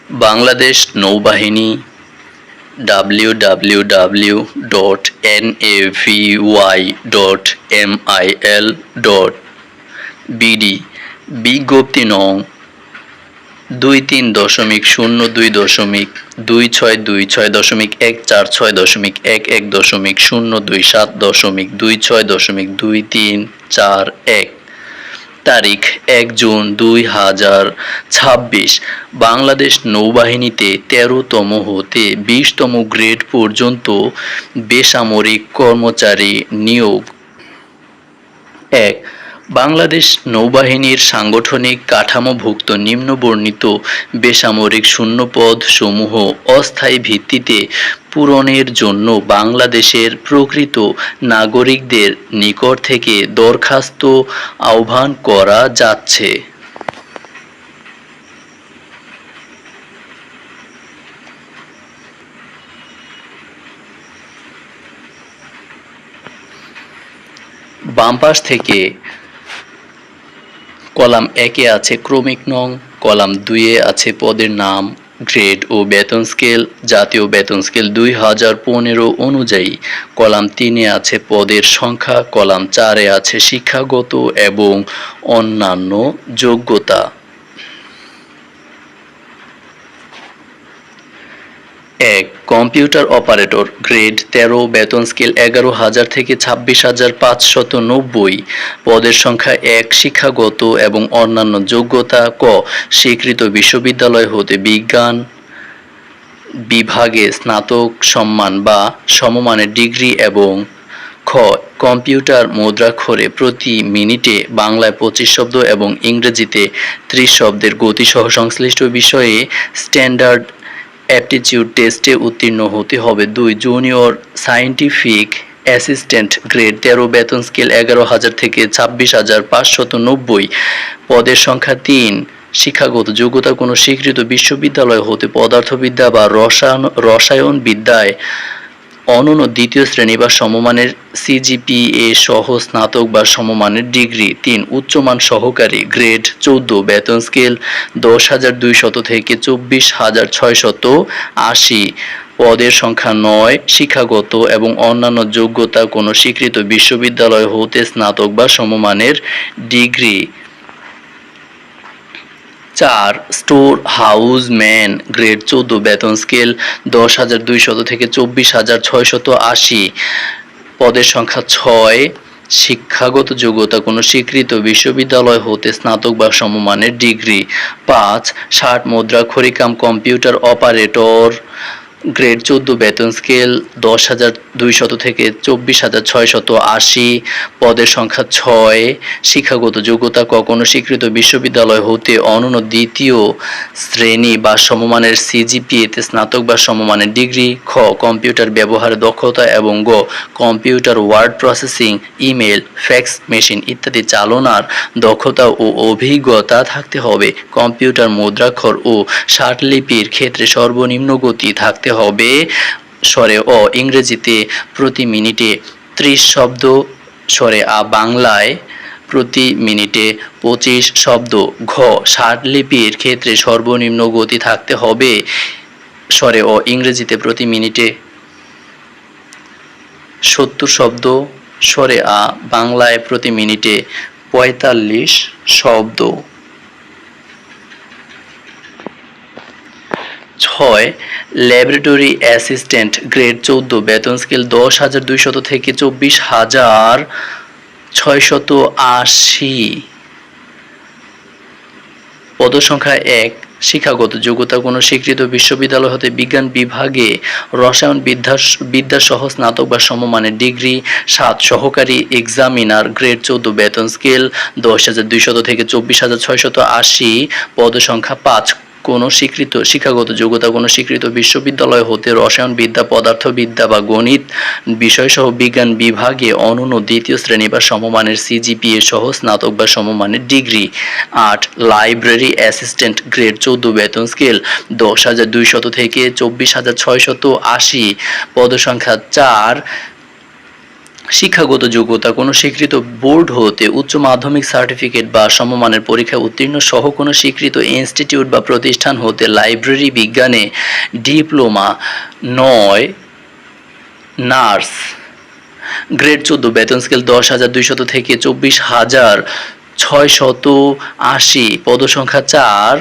বাংলাদেশ নৌবাহিনী www.navy.mil.bd বিজ্ঞপ্তি নং 23.2.2.114.027.232.6.26232.6.2341 তারিখ 1 জুন 2026 বাংলাদেশ নৌবাহিনীতে 13তম হতে 20তম গ্রেড পর্যন্ত বেসামরিক কর্মচারী নিয়োগ। 1. বাংলাদেশ নৌবাহিনীর সাংগঠনিক কাঠামোভুক্ত নিম্নবর্ণিত বেসামরিক শূন্যপদ সমূহ অস্থায়ী ভিত্তিতে পূরণের জন্য বাংলাদেশের প্রকৃত নাগরিকদের নিকট থেকে দরখাস্ত আহ্বান করা যাচ্ছে। বাম পাশ থেকে কলাম 1-এ আছে ক্রমিক নং, কলাম 2-এ আছে পদের নাম, গ্রেড ও বেতন স্কেল, জাতীয় বেতন স্কেল 2015 অনুযায়ী, কলাম 3-এ আছে পদের সংখ্যা, কলাম 4-এ আছে শিক্ষাগত এবং অন্যান্য যোগ্যতা। 1. কম্পিউটার অপারেটর, গ্রেড 13, বেতন স্কেল 11,000 থেকে 26,590, পদের সংখ্যা 1, শিক্ষাগত এবং অন্যান্য যোগ্যতা। ক. স্বীকৃত বিশ্ববিদ্যালয় হতে বিজ্ঞান বিভাগে স্নাতক সম্মান বা সমমানের ডিগ্রি এবং খ. কম্পিউটার মুদ্রাক্ষরে প্রতি মিনিটে বাংলায় 25 শব্দ এবং ইংরেজিতে 30 শব্দের গতিসহ সংশ্লিষ্ট বিষয়ে স্ট্যান্ডার্ড অ্যাপটিটিউড টেস্টে উত্তীর্ণ হতে হবে। 2. জুনিয়র সায়েন্টিফিক অ্যাসিস্ট্যান্ট, গ্রেড 13, বেতন স্কেল 11,000 থেকে 26,590, পদের সংখ্যা 3, শিক্ষাগত যোগ্যতা কোনো স্বীকৃত বিশ্ববিদ্যালয় হতে পদার্থবিদ্যা বা রসায়ন বিদ্যায় অনন্য দ্বিতীয় শ্রেণী বা সমমানের সিজিপিএ সহ স্নাতক বা সমমানের ডিগ্রি। 3. উচ্চমান সহকারী, গ্রেড 14, বেতন স্কেল 10,200 থেকে 24,680, পদের সংখ্যা 9, শিক্ষাগত এবং অন্যান্য যোগ্যতা কোনো স্বীকৃত বিশ্ববিদ্যালয় হতে স্নাতক বা সমমানের ডিগ্রি। 4. স্টোর হাউসম্যান, গ্রেড 14, বেতন স্কেল 10,200 থেকে 24,680, পদের সংখ্যা 6, শিক্ষাগত যোগ্যতা কোনো স্বীকৃত বিশ্ববিদ্যালয় হতে স্নাতক বা সমমানের ডিগ্রি। 5. ষাট মুদ্রাক্ষরিক কম্পিউটার অপারেটর, গ্রেড 14, বেতন স্কেল 10,200 থেকে 24,680, পদের সংখ্যা 6, শিক্ষাগত যোগ্যতা ক. কোনো স্বীকৃত বিশ্ববিদ্যালয় হতে অনন্য দ্বিতীয় শ্রেণী বা সমমানের সিজিপিএতে স্নাতক বা সমমানের ডিগ্রি। খ. কম্পিউটার ব্যবহারে দক্ষতা এবং গ. Computer word processing, email, fax machine ইত্যাদি চালনার দক্ষতা ও অভিজ্ঞতা থাকতে হবে। কম্পিউটার মুদ্রাক্ষর ও ষাটলিপির ক্ষেত্রে সর্বনিম্ন গতি থাকতে হবে। অ. ইংরেজিতে প্রতি মিনিটে 30 শব্দ, আ. বাংলায় প্রতি মিনিটে 25 শব্দ। ঘ. ষাটলিপির ক্ষেত্রে সর্বনিম্ন গতি থাকতে হবে। অ. ইংরেজিতে প্রতি মিনিটে 70 শব্দ, আ. বাংলায় প্রতি মিনিটে 45 শব্দ। 6. ল্যাবরেটরি অ্যাসিস্ট্যান্ট, গ্রেড 14, বেতন স্কেল 10,200 থেকে 24,680, পদসংখ্যা 1, শিক্ষাগত যোগ্যতা কোনো স্বীকৃত বিশ্ববিদ্যালয় হতে বিজ্ঞান বিভাগে রসায়ন বিদ্যা সহ স্নাতক বা সমমানের ডিগ্রি। 7. সহকারী এক্সামিনার, গ্রেড 14, বেতন স্কেল 10,200 থেকে 24,680, পদসংখ্যা 5, কোনো স্বীকৃত শিক্ষাগত যোগ্যতা কোনো স্বীকৃত বিশ্ববিদ্যালয় হতে রসায়ন বিদ্যা, পদার্থবিদ্যা বা গণিত বিষয়সহ বিজ্ঞান বিভাগে অনন্য দ্বিতীয় শ্রেণী বা সমমানের সিজিপিএ সহ স্নাতক বা সমমানের ডিগ্রি। 8. লাইব্রেরি অ্যাসিস্ট্যান্ট, গ্রেড 14, বেতন স্কেল 10,200 থেকে 24,680, পদসংখ্যা 4, শিক্ষাগত যোগ্যতা কোনো স্বীকৃত বোর্ড হতে উচ্চ মাধ্যমিক সার্টিফিকেট বা সমমানের পরীক্ষায় উত্তীর্ণ সহ কোনো স্বীকৃত ইনস্টিটিউট বা প্রতিষ্ঠান হতে লাইব্রেরি বিজ্ঞানে ডিপ্লোমা। 9 নার্স গ্রেড 14 বেতন স্কেল 10,200 থেকে 24,680 পদসংখ্যা 4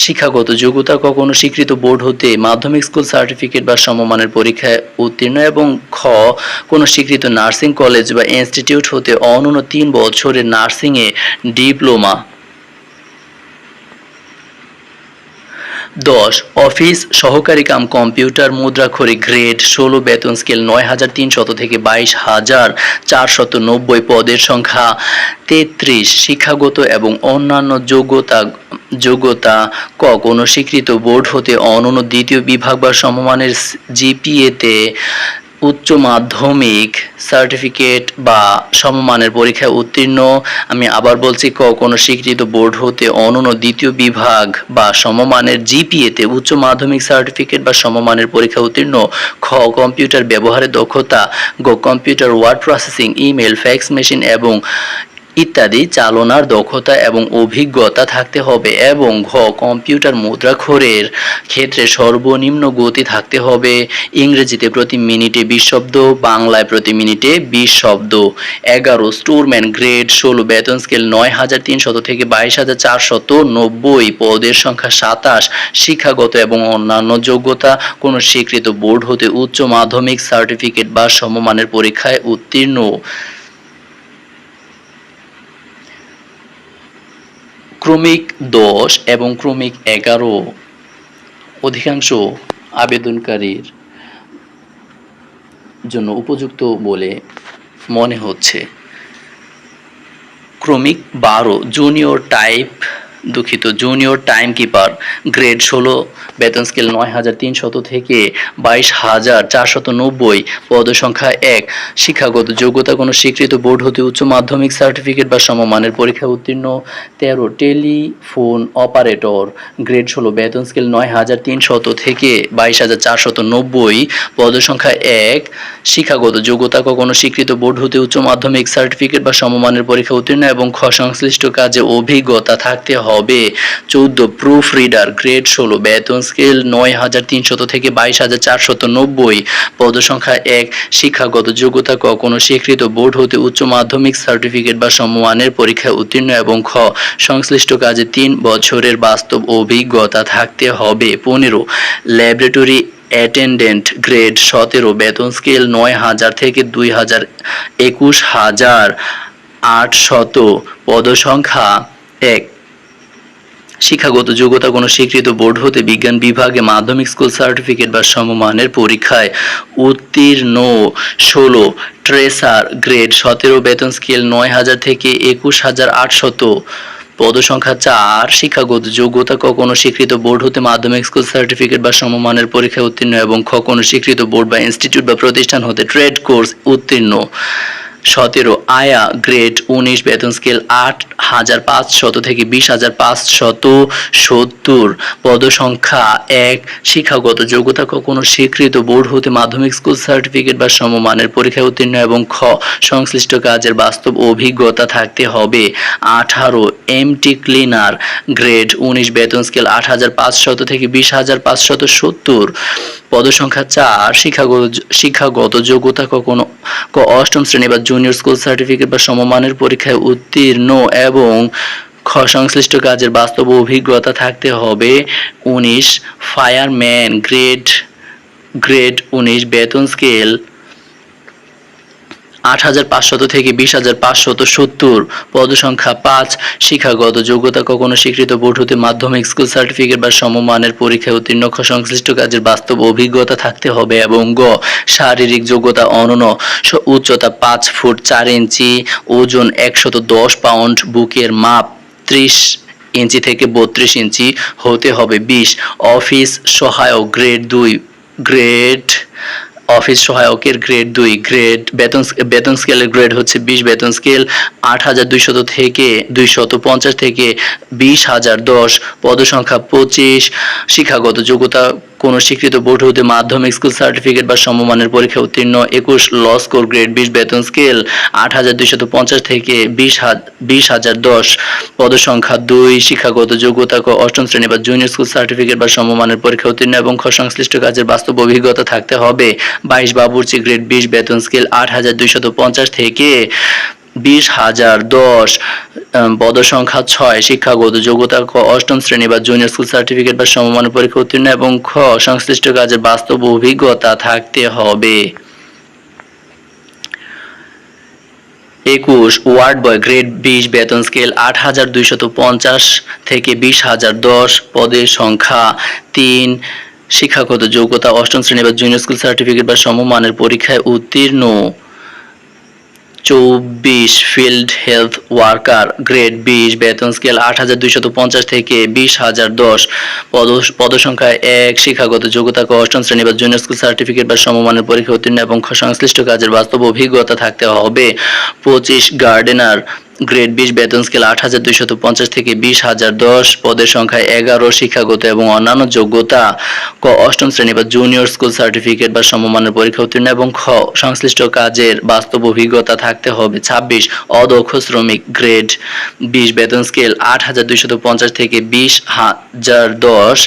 শিক্ষাগত যোগ্যতা কোনো স্বীকৃত বোর্ড হতে মাধ্যমিক স্কুল সার্টিফিকেট বা সমমানের পরীক্ষায় উত্তীর্ণ এবং খ কোনো স্বীকৃত নার্সিং কলেজ বা ইনস্টিটিউট হতে অনূন্য 3 বছরের নার্সিংয়ে ডিপ্লোমা। 10 অফিস সহকারী কাম কম্পিউটার মুদ্রাক্ষরিক গ্রেড 16 বেতন স্কেল 9,300 থেকে 22,490 পদের সংখ্যা 33 শিক্ষাগত এবং অন্যান্য যোগ্যতা ক কোনো স্বীকৃত বোর্ড হতে অনন্য দ্বিতীয় বিভাগ বা সমমানের জিপিএতে উচ্চ মাধ্যমিক সার্টিফিকেট বা সমমানের পরীক্ষায় উত্তীর্ণ। আমি আবার বলছি ক কোনো স্বীকৃত বোর্ড হতে অনন্য দ্বিতীয় বিভাগ বা সমমানের জিপিএতে উচ্চ মাধ্যমিক সার্টিফিকেট বা সমমানের পরীক্ষায় উত্তীর্ণ। খ কম্পিউটার ব্যবহারের দক্ষতা, গ computer word processing, email, fax machine এবং ইত্যাদি চালনার দক্ষতা এবং অভিজ্ঞতা থাকতে হবে এবং ঘ কম্পিউটার মুদ্রাক্ষরের ক্ষেত্রে সর্বনিম্ন গতি থাকতে হবে। ইংরেজিতে প্রতি মিনিটে 20 শব্দ, বাংলায় প্রতি মিনিটে 20 শব্দ। 11 স্টোরম্যান গ্রেড 16 বেতন স্কেল 9,300 থেকে 22,490 পদের সংখ্যা 27 শিক্ষাগত এবং অন্যান্য যোগ্যতা কোনো স্বীকৃত বোর্ড হতে উচ্চ মাধ্যমিক সার্টিফিকেট বা সমমানের পরীক্ষায় উত্তীর্ণ। ক্রমিক 10 এবং ক্রমিক 11 অধিকাংশ আবেদনকারীর জন্য উপযুক্ত বলে মনে হচ্ছে। ক্রমিক 12 জুনিয়র টাইম কিপার গ্রেড 16 বেতন স্কেল 9,300 থেকে 22,490 পদসংখ্যা 1 শিক্ষাগত যোগ্যতা কোনো স্বীকৃত বোর্ড হতে উচ্চ মাধ্যমিক সার্টিফিকেট বা সমমানের পরীক্ষায় উত্তীর্ণ। 13 টেলিফোন অপারেটর গ্রেড 16 বেতন স্কেল 9,300 থেকে 22,490 পদসংখ্যা 1 শিক্ষাগত যোগ্যতা কোনো স্বীকৃত বোর্ড হতে উচ্চ মাধ্যমিক সার্টিফিকেট বা সমমানের পরীক্ষা উত্তীর্ণ এবং খ সংশ্লিষ্ট কাজে অভিজ্ঞতা থাকতে হবে। 14 প্রুফ রিডার গ্রেড 16 বেতন স্কেল 9,300 থেকে 22,490 পদসংখ্যা 1 শিক্ষাগত যোগ্যতা কোনো স্বীকৃত বোর্ড হতে উচ্চ মাধ্যমিক সার্টিফিকেট বা সমমানের পরীক্ষায় উত্তীর্ণ এবং খ সংশ্লিষ্ট কাজে 3 বছরের বাস্তব অভিজ্ঞতা থাকতে হবে। 15 ল্যাবরেটরি অ্যাটেন্ডেন্ট গ্রেড 17 বেতন স্কেল 9,000 থেকে 21,800 পদসংখ্যা 1 শিক্ষাগত যোগ্যতা কোনো স্বীকৃত বোর্ড হতে বিজ্ঞান বিভাগে মাধ্যমিক স্কুল সার্টিফিকেট বা সমমানের পরীক্ষায় উত্তীর্ণ। 16 ট্রেসার গ্রেড 17 বেতন স্কেল 9,000 থেকে 21,800 পদসংখ্যা 4 শিক্ষাগত যোগ্যতা ক কোনো স্বীকৃত বোর্ড হতে মাধ্যমিক স্কুল সার্টিফিকেট বা সমমানের পরীক্ষায় উত্তীর্ণ এবং খ কোনো স্বীকৃত বোর্ড বা ইনস্টিটিউট বা প্রতিষ্ঠান হতে ট্রেড কোর্স উত্তীর্ণ। 17 আয়া গ্রেড 19 বেতন স্কেল 8,500 থেকে 20,570 পদসংখ্যা 1 শিক্ষাগত যোগ্যতা কোনো স্বীকৃত বোর্ড হতে মাধ্যমিক স্কুল সার্টিফিকেট বা সমমানের পরীক্ষায় উত্তীর্ণ এবং খ সংশ্লিষ্ট কাজের বাস্তব অভিজ্ঞতা থাকতে হবে। 18 এমটি ক্লিনার গ্রেড 19 বেতন স্কেল 8,500 থেকে 20,570 পদসংখ্যা 4 শিক্ষাগত যোগ্যতা কোনো অষ্টম শ্রেণী বা জুনিয়র স্কুল সার্টিফিকেট বা সমমানের পরীক্ষায় উত্তীর্ণ এবং খ সংশ্লিষ্ট কাজের বাস্তব অভিজ্ঞতা থাকতে হবে। 19 ফায়ারম্যান গ্রেড 19 বেতন স্কেল 8,500 থেকে 20,570 পদসংখ্যা 5 শিক্ষাগত যোগ্যতা কোনো স্বীকৃত বোর্ড হতে মাধ্যমিক স্কুল সার্টিফিকেট বা সমমানের পরীক্ষায় উত্তীর্ণ সংশ্লিষ্ট কাজের বাস্তব অভিজ্ঞতা থাকতে হবে এবং গ শারীরিক যোগ্যতা অনন্য উচ্চতা 5 ফুট 4 ইঞ্চি, ওজন 110 পাউন্ড, বুকের মাপ 30 ইঞ্চি থেকে 32 ইঞ্চি হতে হবে। 20 অফিস সহায়ক গ্রেড অফিস সহায়কের গ্রেড 2 বেতন স্কেলের গ্রেড হচ্ছে 20 বেতন স্কেল 8,200 থেকে 250 থেকে 20,010 পদসংখ্যা 25 শিক্ষাগত যোগ্যতা কোন স্বীকৃত বোর্ড হতে মাধ্যমিক স্কুল সার্টিফিকেট বা সমমানের পরীক্ষা উত্তীর্ণ। 21 ল স্কোর গ্রেড 20 বেতন স্কেল 8,250 থেকে 20,010 পদসংখ্যা 2 শিক্ষাগত যোগ্যতা ক অষ্টম শ্রেণী বা জুনিয়র স্কুল সার্টিফিকেট বা সমমানের পরীক্ষা উত্তীর্ণ এবং খ সংশ্লিষ্ট কাজের বাস্তব অভিজ্ঞতা থাকতে হবে। 22 বাবুর্চি গ্রেড 20 বেতন স্কেল 8,250 থেকে 20,010 পদসংখ্যা 6 শিক্ষাগত যোগ্যতা ক অষ্টম শ্রেণী বা জুনিয়র স্কুল সার্টিফিকেট বা সমমানের পরীক্ষা উত্তীর্ণ এবং খ সংশ্লিষ্ট কাজের বাস্তব অভিজ্ঞতা থাকতে হবে। 21 ওয়ার্ড বয় গ্রেড 20 বেতন স্কেল 8,250 থেকে 20,010 পদের সংখ্যা 3 শিক্ষাগত যোগ্যতা অষ্টম শ্রেণী বা জুনিয়র স্কুল সার্টিফিকেট বা সমমানের পরীক্ষায় উত্তীর্ণ। 24 ফিল্ড হেলথ ওয়ার্কার গ্রেড 20 বেতন স্কেল 8,250 থেকে 20,010 পদসংখ্যা 1 শিক্ষাগত যোগ্যতা ক অষ্টম শ্রেণী বা জুনিয়র স্কুল সার্টিফিকেট বা সমমানের পরীক্ষা উত্তীর্ণ এবং সংশ্লিষ্ট কাজের বাস্তব অভিজ্ঞতা থাকতে হবে। 25 গার্ডেনার গ্রেড 20 বেতন স্কেল 8,250 থেকে 20,010 পদের সংখ্যা 11 শিক্ষাগত এবং অন্যান্য যোগ্যতা ক অষ্টম শ্রেণী বা জুনিয়র স্কুল সার্টিফিকেট বা সমমানের পরীক্ষা উত্তীর্ণ এবং খ সংশ্লিষ্ট কাজের বাস্তব অভিজ্ঞতা থাকতে হবে। 26 অদক্ষ শ্রমিক গ্রেড 20 বেতন স্কেল 8,250 থেকে 20,010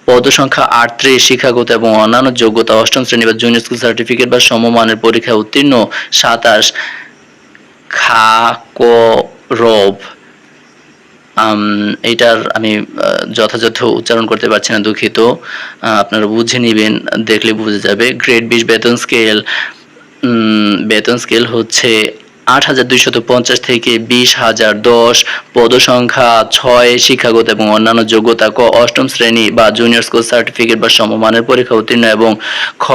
পদসংখ্যা 38 শিক্ষাগত এবং অন্যান্য যোগ্যতা অষ্টম শ্রেণী বা জুনিয়র স্কুল সার্টিফিকেট বা সমমানের পরীক্ষা উত্তীর্ণ। 27 খাকরব এটার আমি যথাযথ উচ্চারণ করতে পারছি না, দুঃখিত, আপনারা বুঝে নেবেন, দেখলে বুঝে যাবে। গ্রেড 20 বেতন স্কেল হচ্ছে 8,250 থেকে 20,010 পদসংখ্যা 6 শিক্ষাগত এবং অন্যান্য যোগ্যতা ক অষ্টম শ্রেণী বা জুনিয়র স্কুল সার্টিফিকেট বা সমমানের পরীক্ষা উত্তীর্ণ এবং খ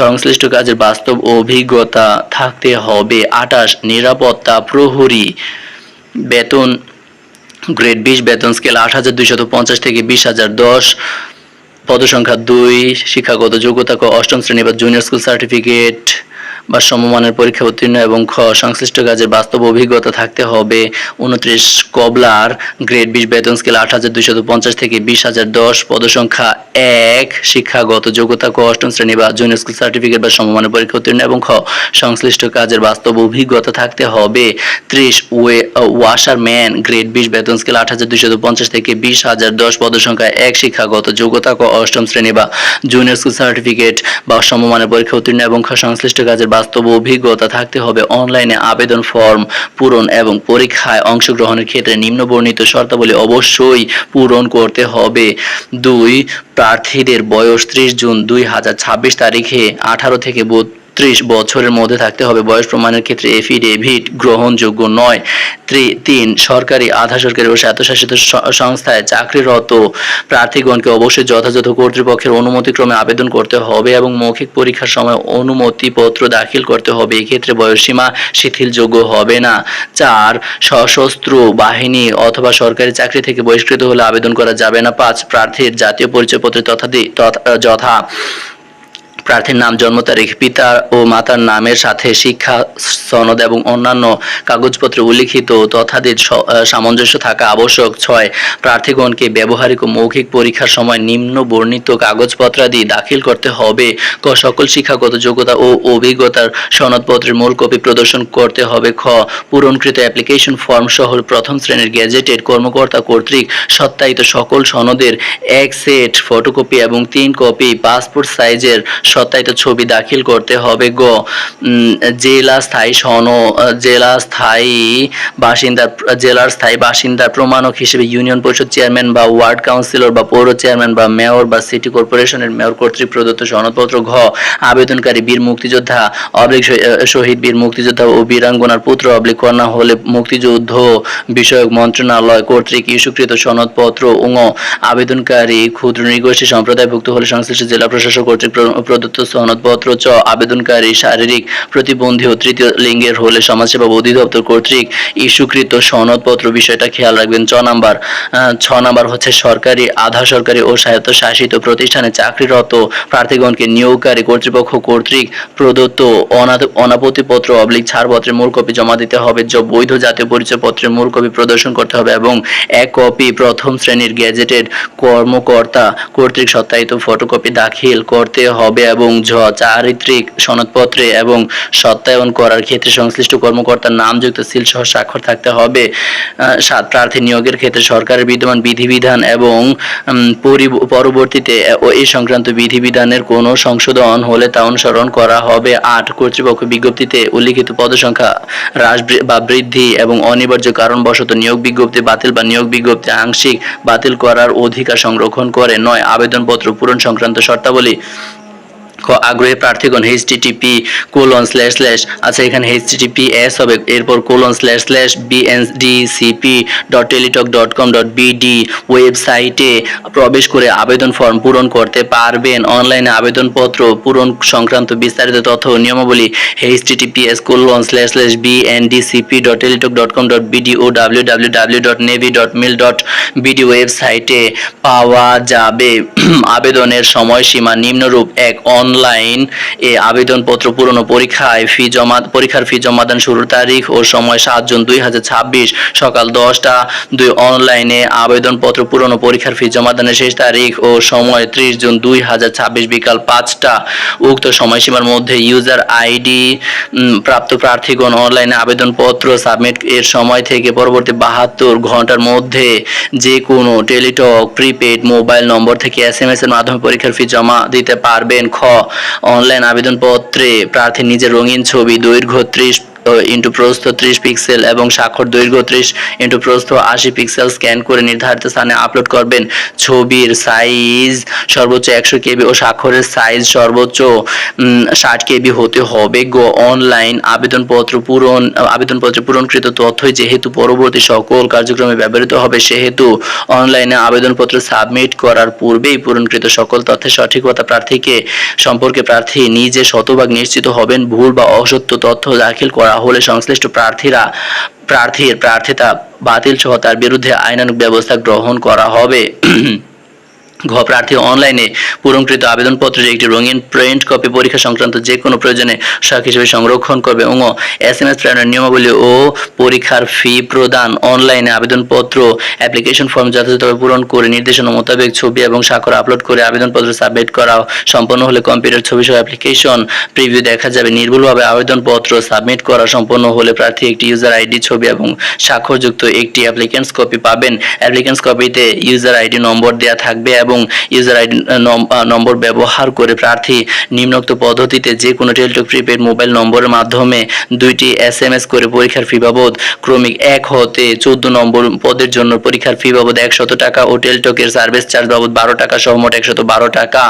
সংশ্লিষ্ট কাজের বাস্তব অভিজ্ঞতা থাকতে হবে। 28 নিরাপত্তা প্রহরী বেতন গ্রেড 20 বেতন স্কেল 8,250 থেকে 20,010 পদসংখ্যা 2 শিক্ষাগত যোগ্যতা ক অষ্টম শ্রেণী বা জুনিয়র স্কুল সার্টিফিকেট বা সমমানের পরীক্ষা উত্তীর্ণ এবং খ সংশ্লিষ্ট কাজের বাস্তব অভিজ্ঞতা থাকতে হবে। 29 কবলার গ্রেড 20 বেতন স্কেল 8,250 থেকে 20,010 পদসংখ্যা 1 শিক্ষাগত যোগ্যতা ক অষ্টম শ্রেণী বা জুনিয়র স্কুল সার্টিফিকেট বা সমমানের পরীক্ষা উত্তীর্ণ এবং খ সংশ্লিষ্ট কাজের বাস্তব অভিজ্ঞতা থাকতে হবে। 30 ওয়াশারম্যান গ্রেড 20 বেতন স্কেল 8,250 থেকে 20,010 পদসংখ্যা 1 শিক্ষাগত যোগ্যতা ক অষ্টম শ্রেণী বা জুনিয়র স্কুল সার্টিফিকেট বা সমমানের পরীক্ষা উত্তীর্ণ এবং খ সংশ্লিষ্ট কাজের বাস্তব অভিজ্ঞতা থাকতে হবে। অনলাইনে আবেদন ফর্ম পূরণ এবং পরীক্ষায় অংশগ্রহণের ক্ষেত্রে নিম্নবর্ণিত শর্তাবলী অবশ্যই পূরণ করতে হবে। 2 প্রার্থীদের বয়স 30 জুন 2026 তারিখে 18 থেকে 30 বছরের মধ্যে থাকতে হবে। বয়স প্রমাণের ক্ষেত্রে এফিডেভিট গ্রহণযোগ্য নয়। 3 সরকারি আধা সরকারি ও স্বায়ত্তশাসিত সংস্থায় চাকরিরত প্রার্থীগণকে অবশ্যই যথাযথ কর্তৃপক্ষের অনুমতিক্রমে আবেদন করতে হবে এবং মৌখিক পরীক্ষার সময় অনুমতিপত্র দাখিল করতে হবে। এক্ষেত্রে বয়সসীমা শিথিলযোগ্য হবে না। 4 সশস্ত্র বাহিনী অথবা সরকারি চাকরি থেকে বহিষ্কৃত হলে আবেদন করা যাবে না। 5 প্রার্থীর জাতীয় পরিচয়পত্রে যথা প্রার্থীর নাম, জন্ম তারিখ, পিতা ও মাতার নামের সাথে শিক্ষা সনদ এবং অন্যান্য কাগজপত্রে উল্লিখিত তথ্যাদির সামঞ্জস্য থাকা আবশ্যক। 6 প্রার্থীগণকে ব্যবহারিক ও মৌখিক পরীক্ষার সময় নিম্ন বর্ণিত কাগজপত্রাদি দাখিল করতে হবে। ক সকল শিক্ষাগত যোগ্যতা ও অভিজ্ঞতার সনদপত্রের মূল কপি প্রদর্শন করতে হবে। খ পূরণকৃত অ্যাপ্লিকেশন ফর্ম সহ প্রথম শ্রেণীর গেজেটেড কর্মকর্তা কর্তৃক সত্যায়িত সকল সনদের 1 সেট ফটোকপি এবং 3 কপি পাসপোর্ট সাইজের সত্যায়িত ছবি দাখিল করতে হবে। গ জেলার স্থায়ী বাসিন্দার প্রমাণক হিসেবে ইউনিয়ন পরিষদ চেয়ারম্যান বা ওয়ার্ড কাউন্সিলর বা পৌর চেয়ারম্যান বা মেয়র বা সিটি কর্পোরেশনের মেয়র কর্তৃক প্রদত্ত সনদপত্র। ঘ আবেদনকারী বীর মুক্তিযোদ্ধা শহীদ বীর মুক্তিযোদ্ধা ও বীরাঙ্গনার পুত্র কন্যা হলে মুক্তিযুদ্ধ বিষয়ক মন্ত্রণালয় কর্তৃক ইস্যুকৃত সনদপত্র। ঙ আবেদনকারী ক্ষুদ্র নৃগোষ্ঠী সম্প্রদায়ভুক্ত হলে সংশ্লিষ্ট জেলা প্রশাসক কর্তৃক প্রদত্ত প্রদত্ত সনদপত্র। চ আবেদনকারী শারীরিক প্রতিবন্ধী ও তৃতীয় লিঙ্গের হলে সমাজসেবা অধিদপ্তর কর্তৃক ইস্যুকৃত সনদপত্র। বিষয়টা খেয়াল রাখবেন। ছ নাম্বার হচ্ছে সরকারি, আধা সরকারি ও স্বায়ত্তশাসিত প্রতিষ্ঠানে চাকরিরত প্রার্থীগণকে নিয়োগকারী কর্তৃপক্ষ কর্তৃক প্রদত্ত অনাপত্তিপত্র ছাড়পত্রের মূল কপি জমা দিতে হবে। বৈধ জাতীয় পরিচয়পত্রের মূল কপি প্রদর্শন করতে হবে এবং এক কপি প্রথম শ্রেণীর গেজেটেড কর্মকর্তা কর্তৃক সত্যায়িত ফটোকপি দাখিল করতে হবে এবং চারিত্রিক সনদপত্রে এবং সত্যায়ন করার ক্ষেত্রে সংশ্লিষ্ট কর্মকর্তার নামযুক্ত সিল সহ স্বাক্ষর থাকতে হবে। 7 প্রার্থী নিয়োগের ক্ষেত্রে সরকারের বিদ্যমান বিধিবিধান এবং পরবর্তীতে এই সংক্রান্ত বিধিবিধানের কোনো সংশোধন হলে তা অনুসরণ করা হবে। 8 কর্তৃপক্ষ বিজ্ঞপ্তিতে উল্লিখিত পদসংখ্যা হ্রাস বা বৃদ্ধি এবং অনিবার্য কারণবশত নিয়োগ বিজ্ঞপ্তি বাতিল বা নিয়োগ বিজ্ঞপ্তি আংশিক বাতিল করার অধিকার সংরক্ষণ করে। 9 আবেদনপত্র পূরণ সংক্রান্ত শর্তাবলী। আগ্রহী প্রার্থীগণ http:// এখানে https হবে, এরপর :/bndcp.teletalk.com.bd ওয়েবসাইটে প্রবেশ করে আবেদন ফর্ম পূরণ করতে পারবেন। অনলাইনে আবেদনপত্র পূরণ সংক্রান্ত বিস্তারিত তথ্য ও নিয়মাবলী https://bndcp.teletalk.com.bd ও www.navy.mil.bd ওয়েবসাইটে পাওয়া যাবে। আবেদনের সময়সীমা নিম্নরূপ: 1 অনলাইন আবেদনপত্র পূরণ ও পরীক্ষার ফি জমাদান শুরুর তারিখ ও সময় 7 জুন 2026 সকাল 10টা। 2 অনলাইনে আবেদনপত্র পূরণ ও পরীক্ষার ফি জমাদানের শেষ তারিখ ও সময় 30 জুন 2026 বিকাল 5টা। উক্ত সময়সীমার মধ্যে ইউজার আইডি প্রাপ্ত প্রার্থীগণ অনলাইনে আবেদনপত্র সাবমিট এর সময় থেকে পরবর্তী 72 ঘন্টার মধ্যে যে কোনো টেলিটক প্রিপেড মোবাইল নম্বর থেকে SMS এর মাধ্যমে পরীক্ষার ফি জমা দিতে পারবেন। খ অনলাইন আবেদনপত্রে প্রার্থী নিজের রঙিন ছবি দৈর্ঘ্য 30 × প্রস্থ 30 পিক্সেল এবং স্বাক্ষর দৈর্ঘ্য 30 × প্রস্থ 80 পিক্সেল স্ক্যান করে নির্ধারিত স্থানে আপলোড করবেন। ছবির সাইজ সর্বোচ্চ 100 KB ও স্বাক্ষরের সাইজ সর্বোচ্চ 60 KB হতে হবে। গ অনলাইন আবেদনপত্রে পূরণকৃত তথ্যই যেহেতু পরবর্তী সকল কার্যক্রমে ব্যবহৃত হবে, সেহেতু অনলাইনে আবেদনপত্র সাবমিট করার পূর্বেই পূরণকৃত সকল তথ্যের সঠিকতা সম্পর্কে প্রার্থী নিজে শতভাগ নিশ্চিত হবেন। ভুল বা অসত্য তথ্য দাখিল করা হলে সংশ্লিষ্ট প্রার্থীর প্রার্থিতা বাতিল সহ তার বিরুদ্ধে আইনানুগ ব্যবস্থা গ্রহণ করা হবে। ঘ প্রার্থী অনলাইনে পূরণকৃত আবেদনপত্রের একটি রঙিন প্রিন্ট কপি পরীক্ষা সংক্রান্ত যে কোনো প্রয়োজনে সহায়ক হিসেবে সংরক্ষণ করবে। ঙ SMS প্রেরণের নিয়মাবলী ও পরীক্ষার ফি প্রদান। অনলাইনে আবেদনপত্র অ্যাপ্লিকেশন ফর্ম যথাযথভাবে পূরণ করে নির্দেশনা মোতাবেক ছবি এবং স্বাক্ষর আপলোড করে আবেদনপত্র সাবমিট করা সম্পন্ন হলে কম্পিউটার ছবি সহ অ্যাপ্লিকেশন প্রিভিউ দেখা যাবে। নির্ভুলভাবে আবেদনপত্র সাবমিট করা সম্পন্ন হলে প্রার্থী একটি ইউজার আইডি ছবি এবং স্বাক্ষরযুক্ত একটি অ্যাপ্লিকেন্টস কপি পাবেন। অ্যাপ্লিকেন্টস কপিতে ইউজার আইডি নম্বর দেওয়া থাকবে এবং ইউজার আইডি নম্বর ব্যবহার করে প্রার্থী নিম্নোক্ত পদ্ধতিতে যে কোনো টেলিটক প্রিপেড মোবাইল নম্বরের মাধ্যমে 2টি SMS করে পরীক্ষার ফি বাবদ ক্রমিক 1 হতে 14 নম্বর পদের জন্য পরীক্ষার ফি বাবদ 100 টাকা ও টেলিটকের সার্ভিস চার্জ বাবদ 12 টাকা সহ মোট 112 টাকা।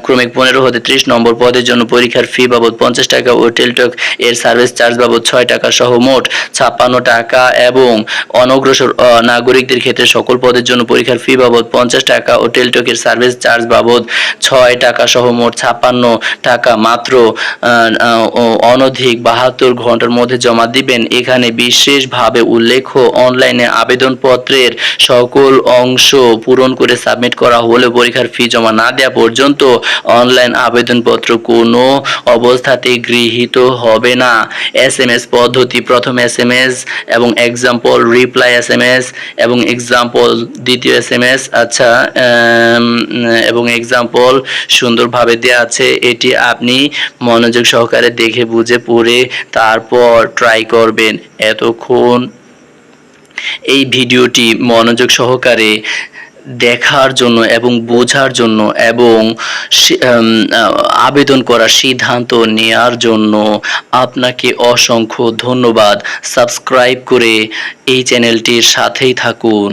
ক্রমিক 15 হতে 30 নম্বর পদের জন্য পরীক্ষার ফি বাবদ 50 টাকা ও টেলিটক এর সার্ভিস চার্জ বাবদ 6 টাকা সহ মোট 56 টাকা এবং অনগ্রসর নাগরিকদের ক্ষেত্রে সকল পদের জন্য পরীক্ষার ফি বাবদ 50 টাকা ও টেলিটকের সার্ভিস চার্জ বাবদ 6 টাকা সহ মোট 56 টাকা মাত্র অনধিক 72 ঘন্টার মধ্যে জমা দিবেন। এখানে বিশেষভাবে উল্লেখ্য, অনলাইনে আবেদনপত্রের সকল অংশ পূরণ করে সাবমিট করা হলে পরীক্ষার ফি জমা না দেওয়া পর্যন্ত অনলাইন আবেদনপত্র কোনো অবস্থাতেই গৃহীত হবে না। SMS পদ্ধতি: প্রথম SMS এবং এক্সাম্পল রিপ্লাই SMS এবং এক্সাম্পল দ্বিতীয় SMS এবং এক্সাম্পল সুন্দরভাবে দেওয়া আছে। এটি আপনি মনোযোগ সহকারে দেখে বুঝে পড়ে তারপর ট্রাই করবেন। এতক্ষণ এই ভিডিওটি মনোযোগ সহকারে দেখার জন্য এবং বোঝার জন্য এবং আবেদন করার সিদ্ধান্ত নেয়ার জন্য আপনাকে অসংখ্য ধন্যবাদ। সাবস্ক্রাইব করে এই চ্যানেলটির সাথেই থাকুন।